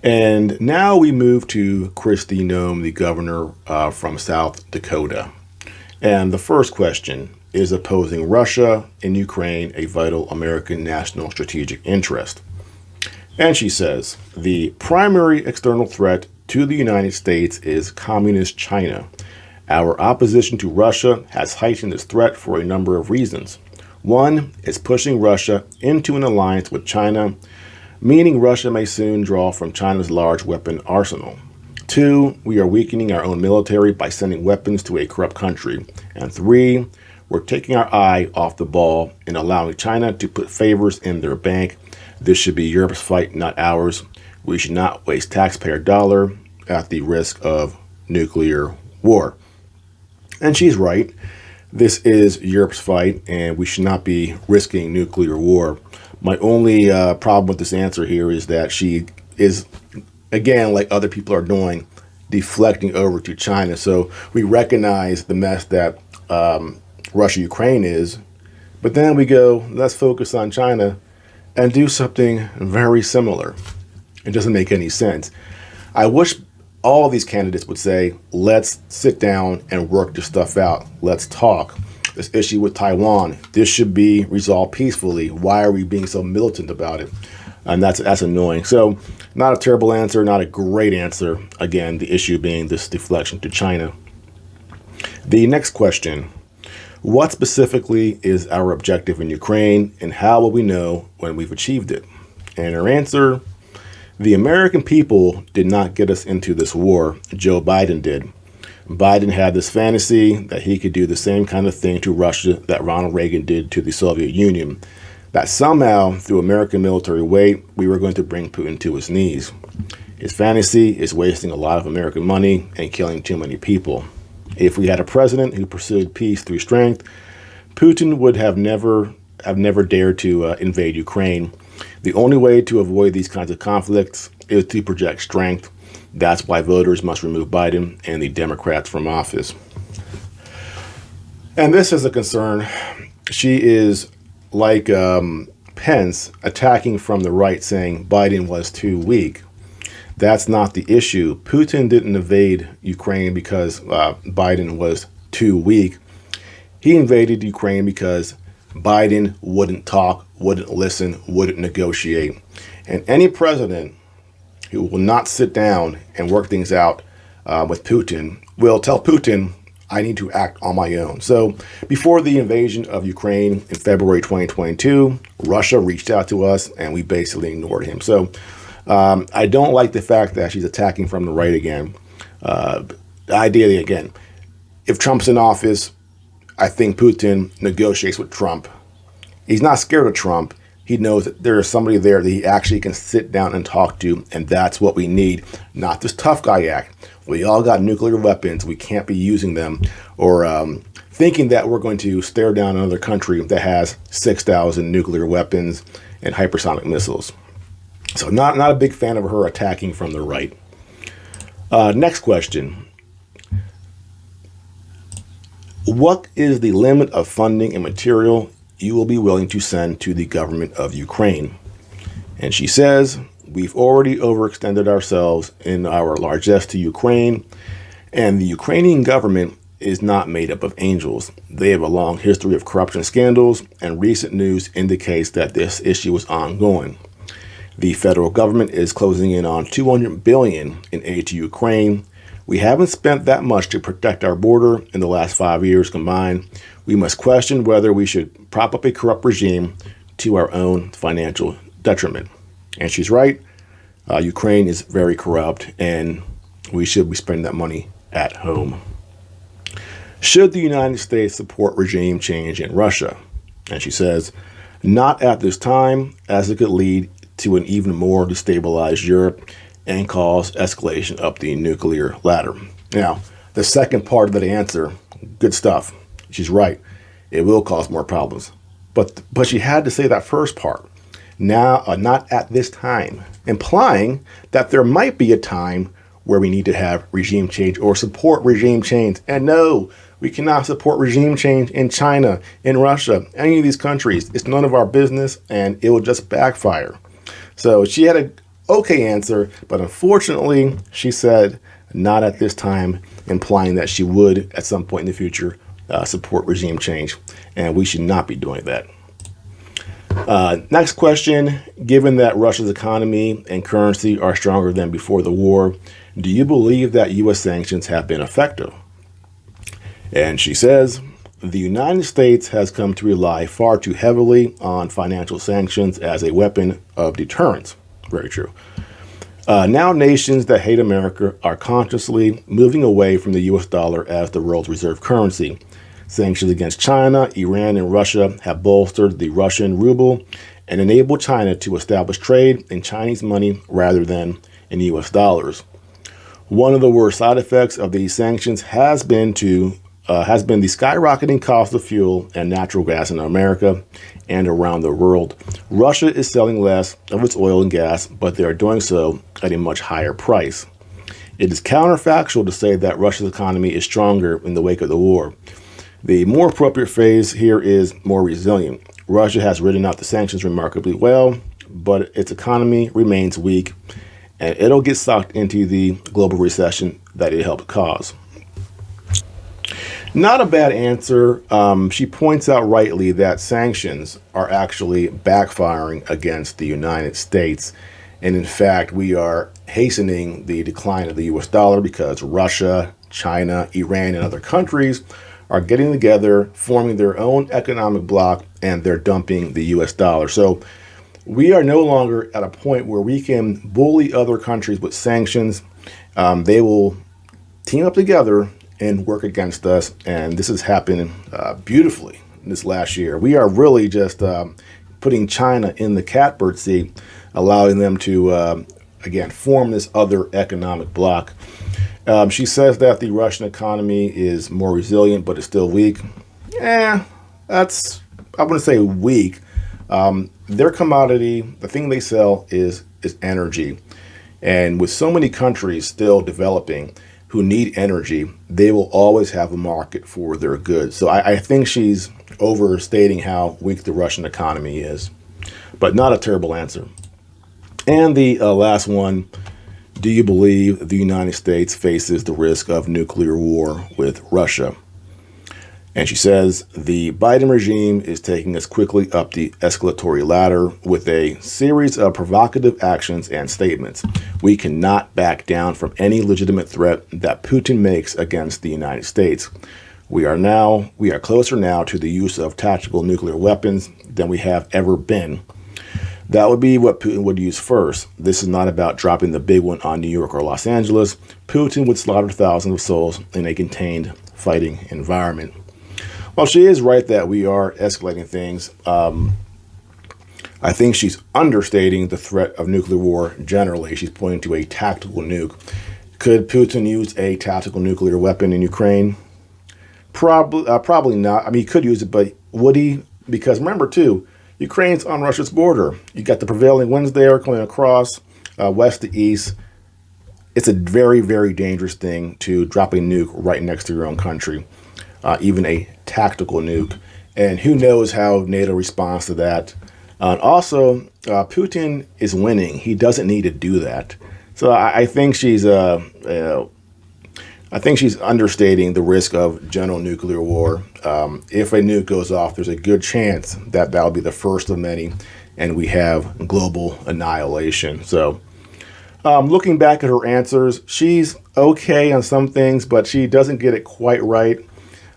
And now we move to Kristi Noem, the governor from South Dakota. And the first question is opposing Russia and Ukraine a vital American national strategic interest? And she says the primary external threat to the United States is communist China. Our opposition to Russia has heightened this threat for a number of reasons. One is pushing Russia into an alliance with China, meaning Russia may soon draw from China's large weapon arsenal. Two, we are weakening our own military by sending weapons to a corrupt country. And three, we're taking our eye off the ball and allowing China to put favors in their bank. This should be Europe's fight, not ours. We should not waste taxpayer dollar at the risk of nuclear war. And she's right. This is Europe's fight, and we should not be risking nuclear war. My only problem with this answer here is that she is, again, like other people are doing, deflecting over to China. So we recognize the mess that Russia-Ukraine is, but then we go, let's focus on China and do something very similar. It doesn't make any sense. I wish all these candidates would say, let's sit down and work this stuff out. Let's talk. This issue with Taiwan, this should be resolved peacefully. Why are we being so militant about it? And that's annoying. So not a terrible answer, not a great answer. Again, the issue being this deflection to China. The next question, what specifically is our objective in Ukraine, and how will we know when we've achieved it? And her answer, the American people did not get us into this war. Joe Biden did. Biden had this fantasy that he could do the same kind of thing to Russia that Ronald Reagan did to the Soviet Union, that somehow, through American military weight, we were going to bring Putin to his knees. His fantasy is wasting a lot of American money and killing too many people. If we had a president who pursued peace through strength, Putin would have never dared to invade Ukraine. The only way to avoid these kinds of conflicts is to project strength. That's why voters must remove Biden and the Democrats from office. And this is a concern. She is like Pence attacking from the right, saying Biden was too weak. That's not the issue. Putin didn't invade Ukraine because Biden was too weak. He invaded Ukraine because Biden wouldn't talk, wouldn't listen, wouldn't negotiate. And any president who will not sit down and work things out with Putin will tell Putin, I need to act on my own. So before the invasion of Ukraine in February 2022, Russia reached out to us and we basically ignored him. So I don't like the fact that she's attacking from the right again. Ideally, again, if Trump's in office, I think Putin negotiates with Trump. He's not scared of Trump. He knows that there is somebody there that he actually can sit down and talk to, and that's what we need, not this tough guy act. We all got nuclear weapons. We can't be using them or thinking that we're going to stare down another country that has 6,000 nuclear weapons and hypersonic missiles. So not a big fan of her attacking from the right. Next question. What is the limit of funding and material you will be willing to send to the government of Ukraine? And she says, we've already overextended ourselves in our largesse to Ukraine, and the Ukrainian government is not made up of angels. They have a long history of corruption scandals, and recent news indicates that this issue is ongoing. The federal government is closing in on $200 billion in aid to Ukraine. We haven't spent that much to protect our border in the last 5 years combined. We must question whether we should prop up a corrupt regime to our own financial detriment. And she's right. Ukraine is very corrupt, and we should be spending that money at home. Should the United States support regime change in Russia? And she says, not at this time, as it could lead to an even more destabilized Europe and cause escalation up the nuclear ladder. Now, the second part of that answer, good stuff. She's right. It will cause more problems. But she had to say that first part. Now, not at this time, implying that there might be a time where we need to have regime change or support regime change. And no, we cannot support regime change in China, in Russia, any of these countries. It's none of our business, and it will just backfire. So she had okay answer, but unfortunately, she said not at this time, implying that she would at some point in the future support regime change, and we should not be doing that. Next question, given that Russia's economy and currency are stronger than before the war, do you believe that U.S. sanctions have been effective? And she says, the United States has come to rely far too heavily on financial sanctions as a weapon of deterrence. Very true. Now nations that hate America are consciously moving away from the U.S. dollar as the world's reserve currency. Sanctions against China, Iran, and Russia have bolstered the Russian ruble and enabled China to establish trade in Chinese money rather than in U.S. dollars. One of the worst side effects of these sanctions has been the skyrocketing cost of fuel and natural gas in America and around the world. Russia is selling less of its oil and gas, but they are doing so at a much higher price. It is counterfactual to say that Russia's economy is stronger in the wake of the war. The more appropriate phrase here is more resilient. Russia has ridden out the sanctions remarkably well, but its economy remains weak, and it'll get sucked into the global recession that it helped cause. Not a bad answer. She points out rightly that sanctions are actually backfiring against the United States. And in fact, we are hastening the decline of the US dollar because Russia, China, Iran, and other countries are getting together, forming their own economic bloc, and they're dumping the US dollar. So we are no longer at a point where we can bully other countries with sanctions. They will team up together and work against us. And this has happened beautifully this last year. We are really just putting China in the catbird seat, allowing them to, again, form this other economic bloc. She says that the Russian economy is more resilient, but it's still weak. I wouldn't say weak. Their commodity, the thing they sell is energy. And with so many countries still developing who need energy, they will always have a market for their goods. So I think she's overstating how weak the Russian economy is, but not a terrible answer. And the last one, do you believe the United States faces the risk of nuclear war with Russia? And she says, the Biden regime is taking us quickly up the escalatory ladder with a series of provocative actions and statements. We cannot back down from any legitimate threat that Putin makes against the United States. We are closer now to the use of tactical nuclear weapons than we have ever been. That would be what Putin would use first. This is not about dropping the big one on New York or Los Angeles. Putin would slaughter thousands of souls in a contained fighting environment. Well, she is right that we are escalating things. I think she's understating the threat of nuclear war generally. She's pointing to a tactical nuke. Could Putin use a tactical nuclear weapon in Ukraine? Probably not. I mean, he could use it, but would he? Because remember, too, Ukraine's on Russia's border. You got the prevailing winds there coming across west to east. It's a very, very dangerous thing to drop a nuke right next to your own country, even a tactical nuke. And who knows how NATO responds to that. And also, Putin is winning. He doesn't need to do that. So I think she's understating the risk of general nuclear war. If a nuke goes off, there's a good chance that that'll be the first of many, and we have global annihilation. So looking back at her answers, she's okay on some things, but she doesn't get it quite right.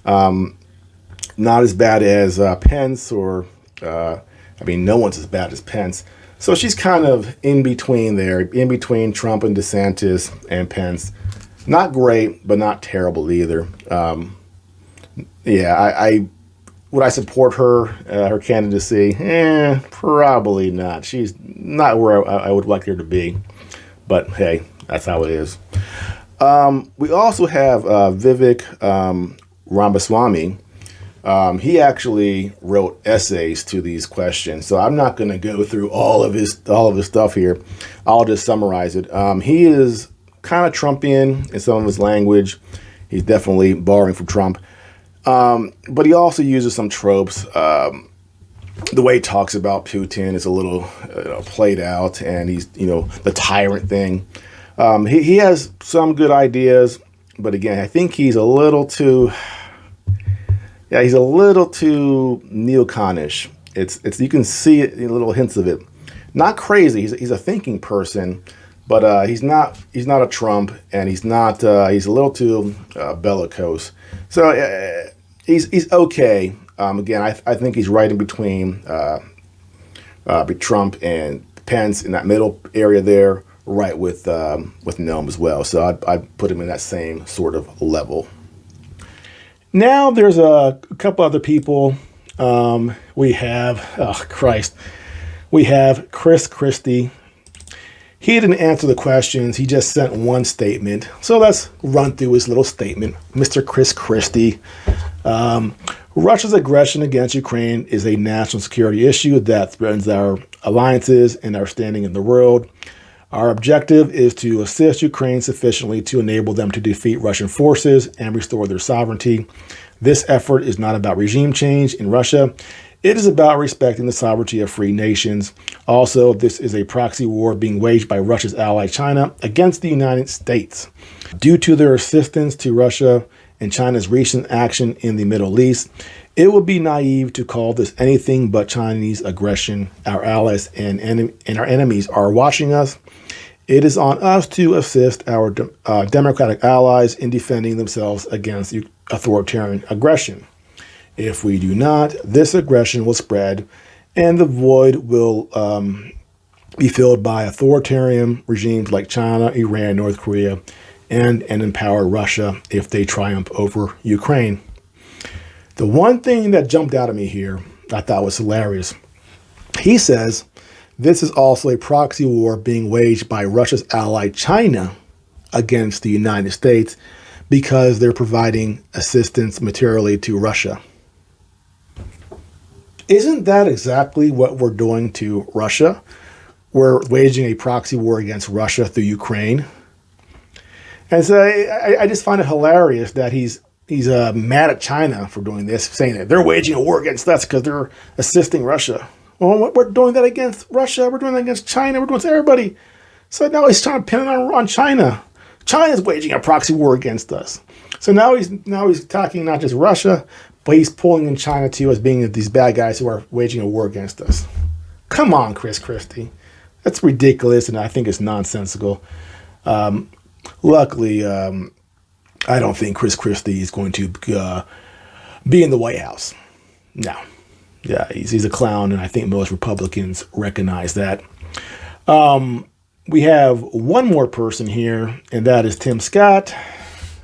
Not as bad as Pence or, no one's as bad as Pence. So she's kind of in between there, in between Trump and DeSantis and Pence. Not great, but not terrible either. Would I support her candidacy? Probably not. She's not where I would like her to be. But hey, that's how it is. We also have Vivek Ramaswamy. He actually wrote essays to these questions, so I'm not going to go through all of his stuff here. I'll just summarize it. He is kind of Trumpian in some of his language. He's definitely borrowing from Trump, but he also uses some tropes. the way he talks about Putin is a little played out, and he's, the tyrant thing. He has some good ideas, but again, I think he's a little too, he's a little too neoconish. It's you can see it, little hints of it. Not crazy. He's a thinking person, but he's not a Trump, and he's a little too bellicose. So he's okay. Again, I think he's right in between Trump and Pence in that middle area there, right with Noam as well. So I'd put him in that same sort of level. Now there's a couple other people. We have, we have Chris Christie. He didn't answer the questions. He just sent one statement. So let's run through his little statement. Mr. Chris Christie. Russia's aggression against Ukraine is a national security issue that threatens our alliances and our standing in the world. Our objective is to assist Ukraine sufficiently to enable them to defeat Russian forces and restore their sovereignty. This effort is not about regime change in Russia. It is about respecting the sovereignty of free nations. Also, this is a proxy war being waged by Russia's ally China against the United States. Due to their assistance to Russia and China's recent action in the Middle East, it would be naive to call this anything but Chinese aggression. Our allies and our enemies are watching us. It is on us to assist our democratic allies in defending themselves against authoritarian aggression. If we do not, this aggression will spread, and the void will be filled by authoritarian regimes like China, Iran, North Korea, and empower Russia if they triumph over Ukraine. The one thing that jumped out at me here, I thought was hilarious. He says, this is also a proxy war being waged by Russia's ally China against the United States because they're providing assistance materially to Russia. Isn't that exactly what we're doing to Russia? We're waging a proxy war against Russia through Ukraine. And so I just find it hilarious that he's mad at China for doing this, saying that they're waging a war against us because they're assisting Russia. Well, we're doing that against Russia. We're doing that against China. We're doing it to everybody. So now he's trying to pin it on China. China's waging a proxy war against us. So now he's attacking not just Russia, but he's pulling in China too as being these bad guys who are waging a war against us. Come on, Chris Christie. That's ridiculous, and I think it's nonsensical. Luckily, I don't think Chris Christie is going to be in the White House. No. Yeah, he's a clown, and I think most Republicans recognize that. We have one more person here, and that is Tim Scott.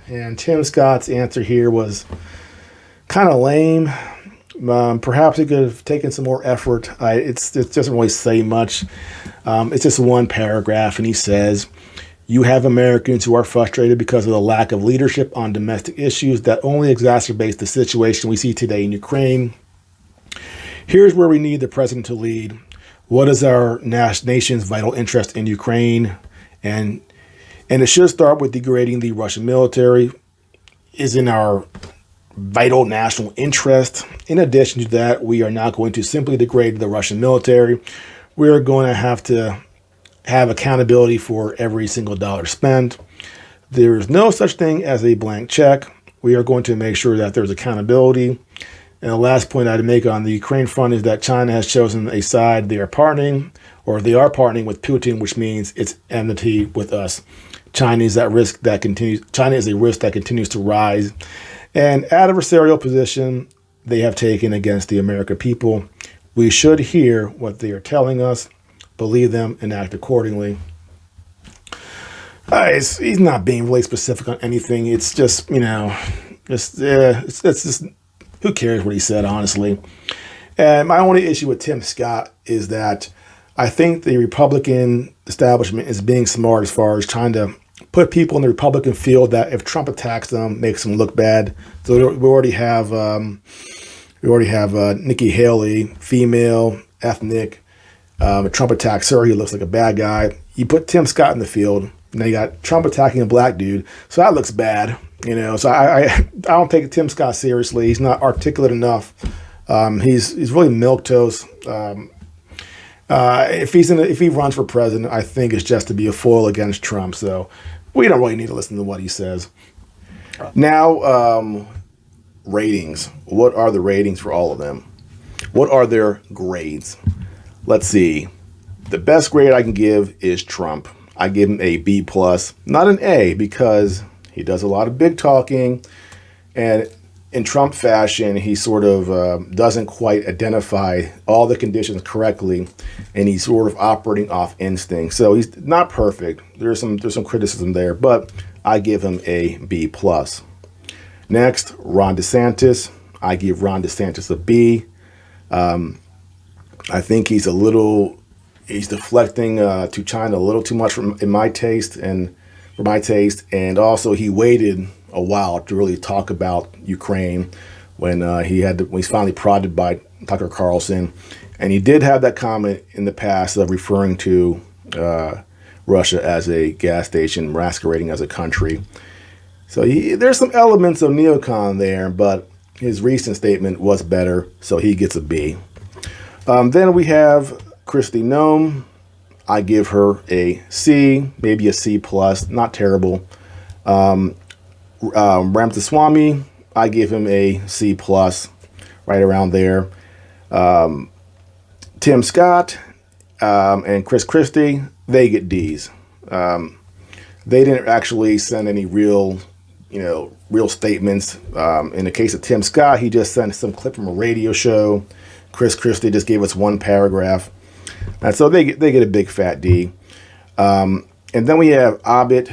And Tim Scott's answer here was kind of lame. Perhaps he could have taken some more effort. It doesn't really say much. It's just one paragraph, and he says, you have Americans who are frustrated because of the lack of leadership on domestic issues that only exacerbates the situation we see today in Ukraine. Here's where we need the president to lead. What is our nation's vital interest in Ukraine? And it should start with degrading the Russian military. Is in our vital national interest. In addition to that, we are not going to simply degrade the Russian military. We are going to have accountability for every single dollar spent. There is no such thing as a blank check. We are going to make sure that there's accountability. And the last point I'd make on the Ukraine front is that China has chosen a side. They are partnering with Putin, which means it's enmity with us. China is a risk that continues to rise. An adversarial position they have taken against the American people. We should hear what they are telling us, believe them, and act accordingly. He's not being really specific on anything. It's just, it's just, who cares what he said, honestly. And my only issue with Tim Scott is that I think the Republican establishment is being smart as far as trying to put people in the Republican field that if Trump attacks them, makes them look bad. So we already have Nikki Haley, female, ethnic. If Trump attacks her, he looks like a bad guy. You put Tim Scott in the field, and then you got Trump attacking a black dude, so that looks bad. So I don't take Tim Scott seriously. He's not articulate enough He's really milquetoast. If he runs for president, I think it's just to be a foil against Trump. So we don't really need to listen to what he says. Now, ratings. What are the ratings for all of them? What are their grades? Let's see. The best grade I can give is Trump. I give him a B plus, not an A, because he does a lot of big talking, and in Trump fashion, he sort of doesn't quite identify all the conditions correctly, and he's sort of operating off instinct. So he's not perfect. There's some criticism there, but I give him a B plus. Next, Ron DeSantis. I give Ron DeSantis a B. I think he's deflecting to China a little too much for my taste, and also he waited a while to really talk about Ukraine when he's finally prodded by Tucker Carlson, and he did have that comment in the past of referring to Russia as a gas station masquerading as a country. So there's some elements of neocon there, but his recent statement was better, so he gets a B. Then we have Kristi Noem. I give her a C, maybe a C plus, not terrible. Ramaswamy, I give him a C plus, right around there. Tim Scott and Chris Christie, they get D's. They didn't actually send any real statements. In the case of Tim Scott, he just sent some clip from a radio show. Chris Christie just gave us one paragraph. And so they get a big fat D. And then we have Abbott.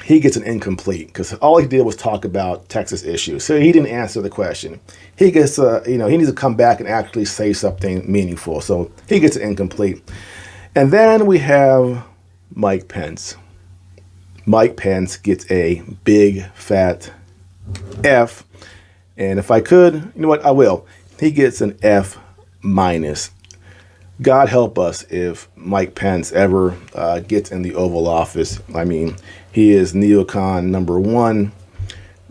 He gets an incomplete because all he did was talk about Texas issues. So he didn't answer the question. He gets, he needs to come back and actually say something meaningful. So he gets an incomplete. And then we have Mike Pence. Mike Pence gets a big fat F. And if I could, you know what, I will. He gets an F minus. God help us if Mike Pence ever gets in the Oval Office. I mean, he is neocon number one.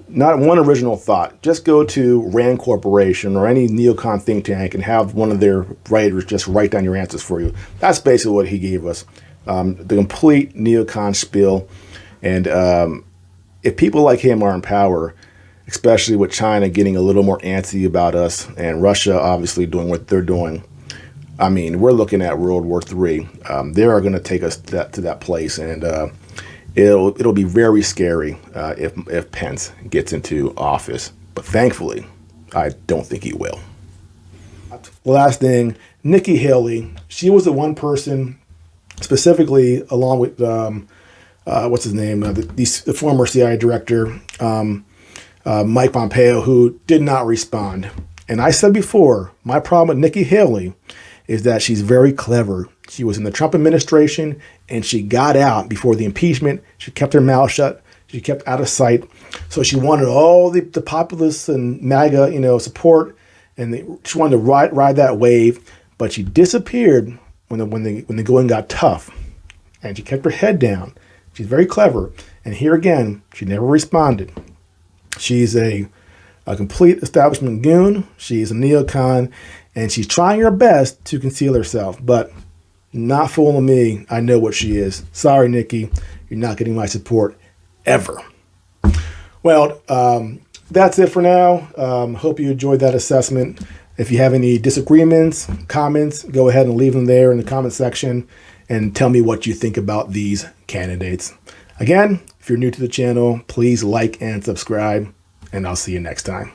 Not one original thought. Just go to Rand Corporation or any neocon think tank and have one of their writers just write down your answers for you. That's basically what he gave us. The complete neocon spiel. And if people like him are in power, especially with China getting a little more antsy about us and Russia obviously doing what they're doing, I mean, we're looking at World War III. They are going to take us to that place, and it'll be very scary if Pence gets into office. But thankfully, I don't think he will. Last thing, Nikki Haley. She was the one person, specifically along with what's his name, the former CIA director, Mike Pompeo, who did not respond. And I said before, my problem with Nikki Haley is that she's very clever. She was in the Trump administration, and she got out before the impeachment. She kept her mouth shut. She kept out of sight. So she wanted all the populists and MAGA, support, and she wanted to ride that wave. But she disappeared when the going got tough, and she kept her head down. She's very clever, and here again, she never responded. She's a complete establishment goon. She's a neocon, and she's trying her best to conceal herself, but not fooling me. I know what she is. Sorry, Nikki. You're not getting my support ever. Well, that's it for now. Hope you enjoyed that assessment. If you have any disagreements, comments, go ahead and leave them there in the comment section and tell me what you think about these candidates. Again, if you're new to the channel, please like and subscribe, and I'll see you next time.